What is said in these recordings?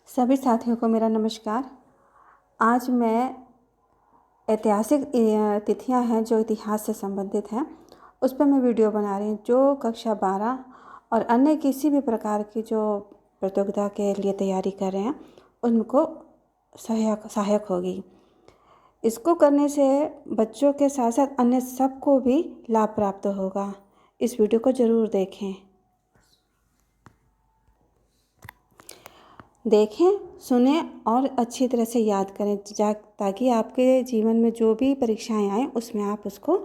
सभी साथियों को मेरा नमस्कार। आज मैं ऐतिहासिक तिथियां हैं जो इतिहास से संबंधित हैं, उस पर मैं वीडियो बना रही हूँ। जो कक्षा 12 और अन्य किसी भी प्रकार की जो प्रतियोगिता के लिए तैयारी कर रहे हैं उनको सहायक होगी। इसको करने से बच्चों के साथ साथ अन्य सबको भी लाभ प्राप्त होगा। इस वीडियो को ज़रूर देखें, सुने और अच्छी तरह से याद करें ताकि आपके जीवन में जो भी परीक्षाएं आएँ उसमें आप उसको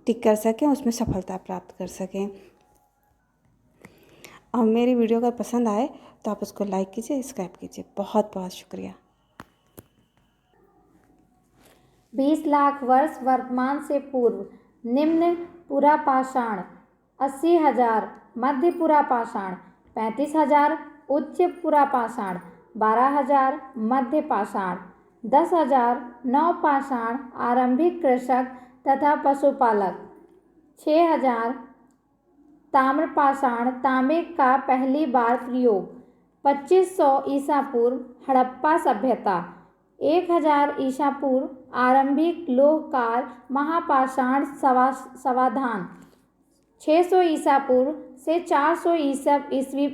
टिक कर सकें, उसमें सफलता प्राप्त कर सकें। और मेरी वीडियो अगर पसंद आए तो आप उसको लाइक कीजिए, सब्सक्राइब कीजिए। बहुत बहुत शुक्रिया। 20 लाख वर्ष वर्तमान से पूर्व निम्न पुरापाषाण 80,000 मध्य पुरापाषाण 35,000 उच्च पुरापाषाण 12,000 मध्य पाषाण 10,000 नवपाषाण आरंभिक कृषक तथा पशुपालक 6,000 ताम्रपाषाण तांबे का पहली बार प्रयोग 2500 ईसा पूर्व हड़प्पा सभ्यता 1000 ईसा पूर्व आरंभिक लोहकाल महापाषाण समाधान 600 ईसा पूर्व से 400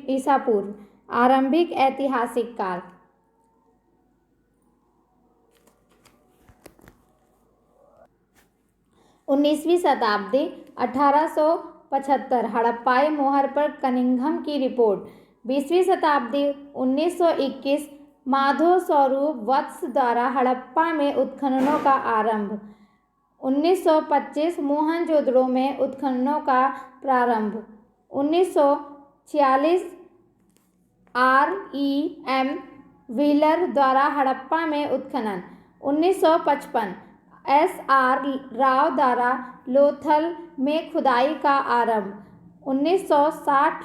ईसा पूर्व आरंभिक ऐतिहासिक काल। 19वीं शताब्दी 1875 हड़प्पाई मोहर पर कनिंघम की रिपोर्ट। 20वीं शताब्दी 1921 माधो स्वरूप वत्स द्वारा हड़प्पा में उत्खननों का आरंभ। 1925 मोहनजोदड़ो में उत्खननों का प्रारंभ। 1946 REM व्हीलर द्वारा हड़प्पा में उत्खनन। 1955 SR राव द्वारा लोथल में खुदाई का आरंभ। 1960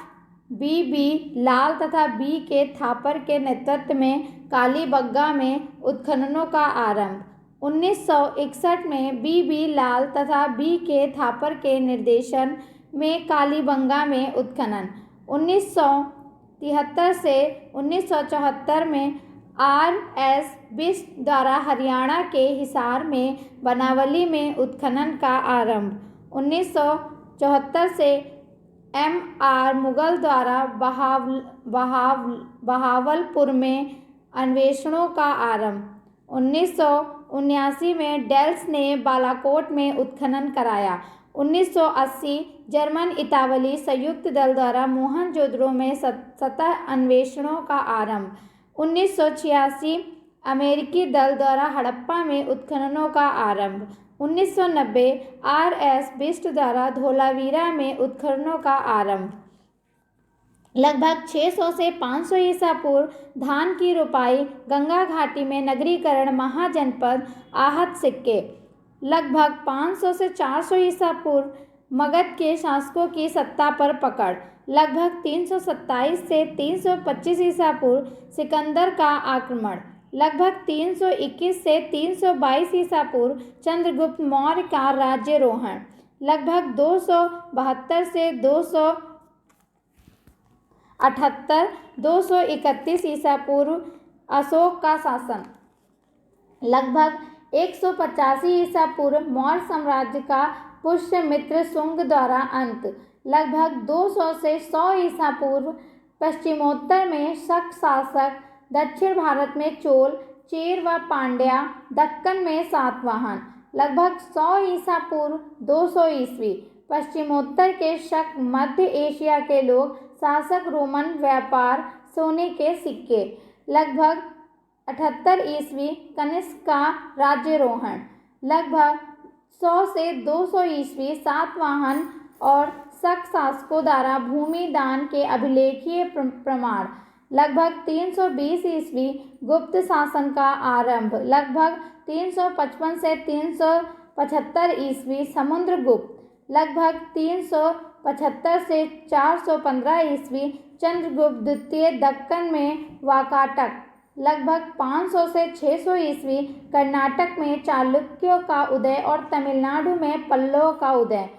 BB लाल तथा B के थापर के नेतृत्व में कालीबंगा में उत्खननों का आरंभ। 1961 में BB लाल तथा B के थापर के निर्देशन में कालीबंगा में उत्खनन। 1973 से 1974 में RS बिष्ट द्वारा हरियाणा के हिसार में बनावली में उत्खनन का आरंभ। 1974 से MR मुगल द्वारा बहावलपुर में अन्वेषणों का आरंभ। 1979 में डेल्स ने बालाकोट में उत्खनन कराया। 1980 जर्मन इतावली संयुक्त दल द्वारा मोहनजोदड़ो में सतह अन्वेषणों का आरंभ। 1986 अमेरिकी दल द्वारा हड़प्पा में उत्खननों का आरंभ। 1990 RS बिष्ट द्वारा धोलावीरा में उत्खननों का आरंभ। लगभग 600 से 500 ईसा पूर्व धान की रोपाई गंगा घाटी में नगरीकरण महाजनपद आहत सिक्के। लगभग 500 से 400 ईसा पूर्व मगध के शासकों की सत्ता पर पकड़। लगभग 327 से 325 ईसा पूर्व सिकंदर का आक्रमण। लगभग 321 से 322 ईसा पूर्व चंद्रगुप्त मौर्य का राज्यारोहण। लगभग 272 से 231 ईसा पूर्व अशोक का शासन। लगभग 185 ईसा पूर्व मौर्य साम्राज्य का पुष्यमित्र शुंग द्वारा अंत। लगभग 200 से 100 ईसा पूर्व पश्चिमोत्तर में शक शासक, दक्षिण भारत में चोल, चेर व पांड्या, दक्कन में सातवाहन। लगभग 100 ईसा पूर्व 200 ईस्वी पश्चिमोत्तर के शक, मध्य एशिया के लोग शासक, रोमन व्यापार, सोने के सिक्के। लगभग 78 ईस्वी कनिष्क का राज्यारोहण। लगभग 100 से 200 ईस्वी सातवाहन और शक शासकों द्वारा भूमि दान के अभिलेखीय प्रमाण। लगभग 320 ईस्वी गुप्त शासन का आरंभ। लगभग 355 से 375 ईस्वी समुद्रगुप्त। लगभग 375 से 415 ईस्वी चंद्रगुप्त द्वितीय दक्कन में वाकाटक। लगभग 500 से 600 ईस्वी कर्नाटक में चालुक्यों का उदय और तमिलनाडु में पल्लवों का उदय।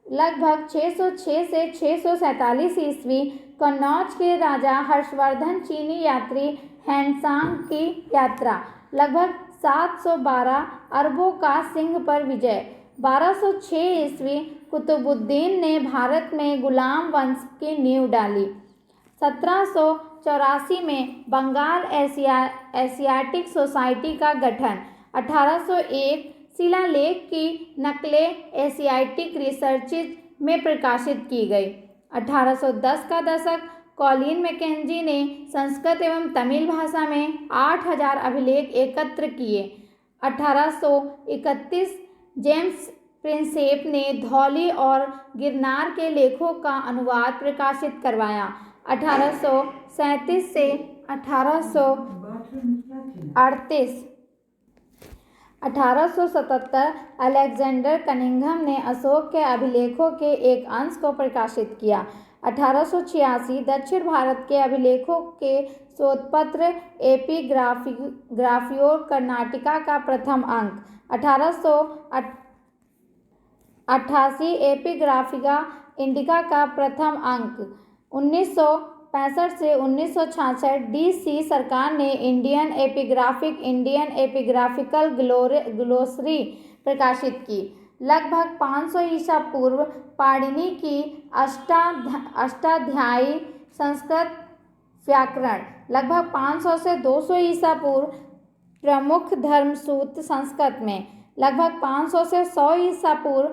लगभग 606 से 647 ईस्वी कन्नौज के राजा हर्षवर्धन, चीनी यात्री हैंसांग की यात्रा, लगभग 712 अरबों का सिंह पर विजय। 1206 ईस्वी कुतुबुद्दीन ने भारत में गुलाम वंश की नींव डाली। 1784 में बंगाल एशियाटिक सोसाइटी का गठन। 1801 शिलालेख की नकलें एशियाटिक रिसर्चेज में प्रकाशित की गई। 1810 का दशक कॉलिन मैकेंजी ने संस्कृत एवं तमिल भाषा में 8000 अभिलेख एकत्र किए। 1831 जेम्स प्रिंसेप ने धौली और गिरनार के लेखों का अनुवाद प्रकाशित करवाया। 1837 से 1838 1877 अलेक्जेंडर कनिंघम ने अशोक के अभिलेखों के एक अंश को प्रकाशित किया। 1886 दक्षिण भारत के अभिलेखों के शोधपत्र एपिग्राफियो कर्नाटिका का प्रथम अंक। 1888 एपिग्राफिका इंडिका का प्रथम अंक। 1965 से 1966 DC सरकार ने इंडियन एपिग्राफिकल ग्लोसरी प्रकाशित की। लगभग 500 ईसा पूर्व पाणिनि की अष्टाध्यायी संस्कृत व्याकरण। लगभग 500 से 200 ईसा पूर्व प्रमुख धर्मसूत्र संस्कृत में। लगभग 500 से 100 ईसा पूर्व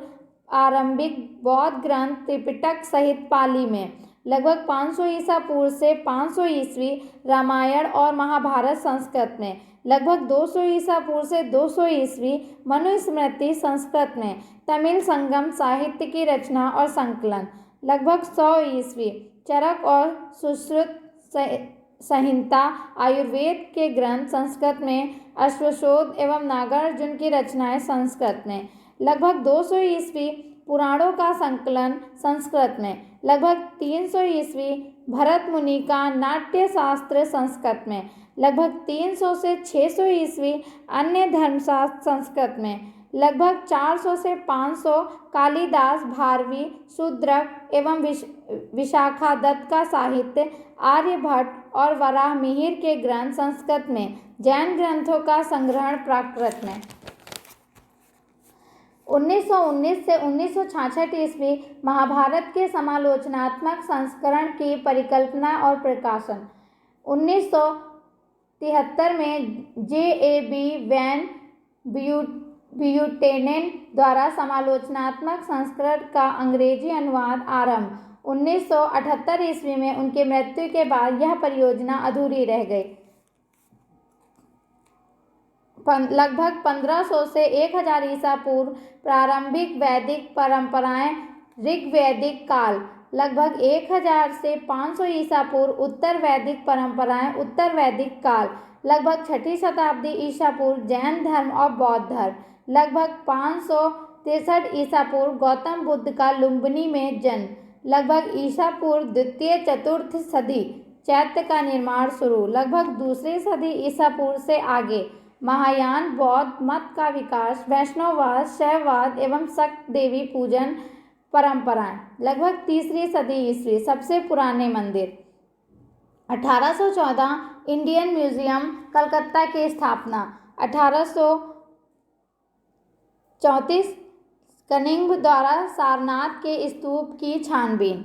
आरंभिक बौद्ध ग्रंथ त्रिपिटक सहित पाली में। लगभग 500 ईसा पूर्व से 500 ईस्वी रामायण और महाभारत संस्कृत में। लगभग 200 ईसा पूर्व से 200 ईस्वी मनुस्मृति संस्कृत में। तमिल संगम साहित्य की रचना और संकलन। लगभग 100 ईस्वी चरक और सुश्रुत संहिता आयुर्वेद के ग्रंथ संस्कृत में। अश्वशोध एवं नागार्जुन की रचनाएं संस्कृत में। लगभग 200 ईस्वी पुराणों का संकलन संस्कृत में। लगभग 300 ईस्वी भरत मुनि का नाट्यशास्त्र संस्कृत में। लगभग 300 से 600 ईस्वी अन्य धर्मशास्त्र संस्कृत में। लगभग 400 से 500 कालिदास, भारवी, शूद्रक एवं विशाखादत्त का साहित्य, आर्यभट्ट और वराहमिहिर के ग्रंथ संस्कृत में। जैन ग्रंथों का संग्रहण प्राकृत में। 1919 से 1966 ईस्वी महाभारत के समालोचनात्मक संस्करण की परिकल्पना और प्रकाशन। 1973 में J.A.B. वैन ब्यूटेनेन द्वारा समालोचनात्मक संस्करण का अंग्रेजी अनुवाद आरंभ। 1978 ईस्वी में उनकी मृत्यु के बाद यह परियोजना अधूरी रह गई। लगभग 1500 से 1000 ईसा पूर्व प्रारंभिक वैदिक परंपराएं ऋग्वैदिक काल। लगभग 1000 से 500 ईसा पूर्व उत्तर वैदिक परंपराएं उत्तर वैदिक काल। लगभग 6ठी शताब्दी ईसा पूर्व जैन धर्म और बौद्ध धर्म। लगभग 563 ईसा पूर्व गौतम बुद्ध का लुम्बिनी में जन्म। लगभग ईसा पूर्व द्वितीय चतुर्थ सदी चैत्य का निर्माण शुरू। लगभग दूसरी सदी ईसा पूर्व से आगे महायान बौद्ध मत का विकास, वैष्णववाद, शैववाद एवं शक्त देवी पूजन परंपराएं। लगभग तीसरी सदी ईस्वी सबसे पुराने मंदिर। 1814 इंडियन म्यूजियम कलकत्ता की स्थापना। 1834 कनिंघ द्वारा सारनाथ के स्तूप की छानबीन।